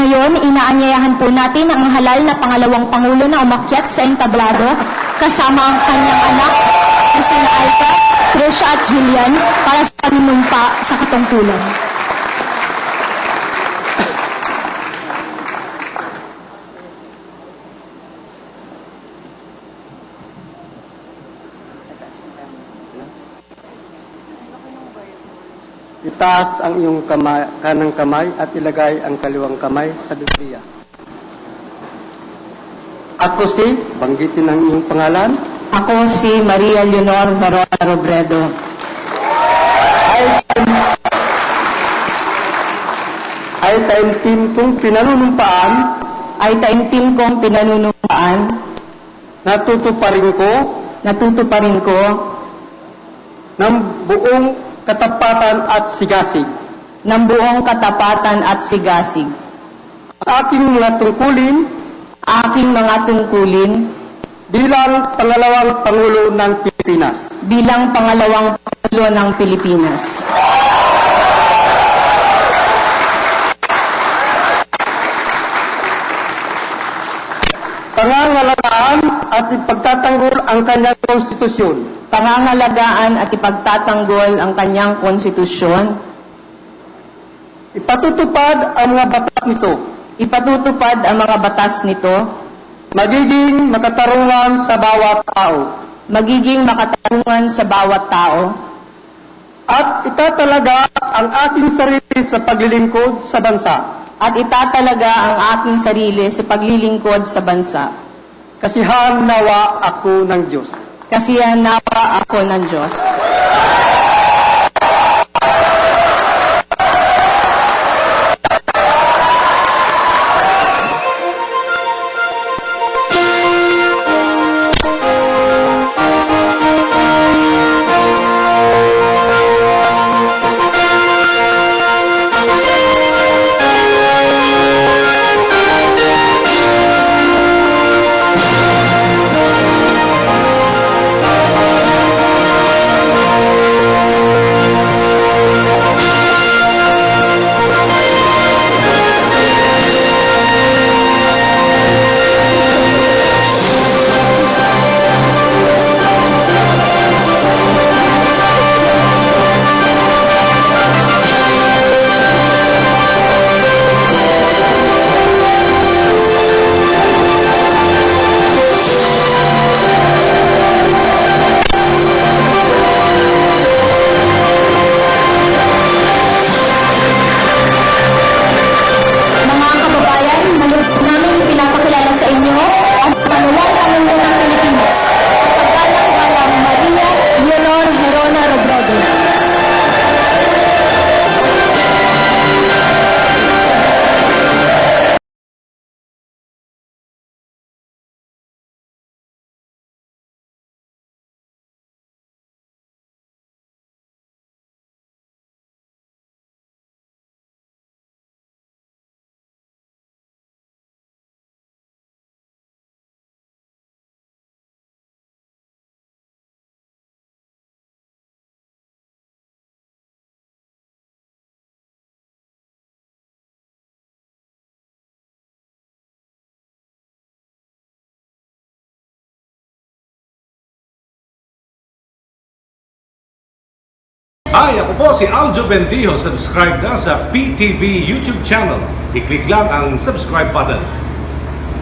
Ngayon, inaanyayahan po natin ang halal na pangalawang Pangulo na umakyat sa entablado kasama ang kanyang anak na sina Alta, Trisha at Jillian para sa panunumpa sa katungkulan. Itaas ang iyong kanang kamay at ilagay ang kaliwang kamay sa Biblia. Ako si, banggitin ang iyong pangalan. Ako si Maria Leonor Verona Robredo. Ay taimtim kong pinanunumpaan. Ay taimtim kong pinanunumpaan. Natutuparin ko ng buong katapatan at sigasig. Ng buong katapatan at sigasig. Aking mga tungkulin bilang pangalawang Pangulo ng Pilipinas. Bilang pangalawang Pangulo ng Pilipinas. Pangangalagaan at ipagtatanggol ang kanyang konstitusyon. Pangangalagaan at ipagtatanggol ang kanyang konstitusyon. Ipatutupad ang mga batas nito. Ipatutupad ang mga batas nito. Magiging makatarungan sa bawat tao. Magiging makatarungan sa bawat tao. At itatalaga ang ating sarili sa paglilingkod sa bansa. At itatalaga ang aking sarili sa paglilingkod sa bansa. Kasihan nawa ako ng Diyos. Kasihan nawa ako ng Diyos. Hi, ako po si Aljo Bendijo. Subscribe na sa PTV YouTube channel. I-click lang ang subscribe button.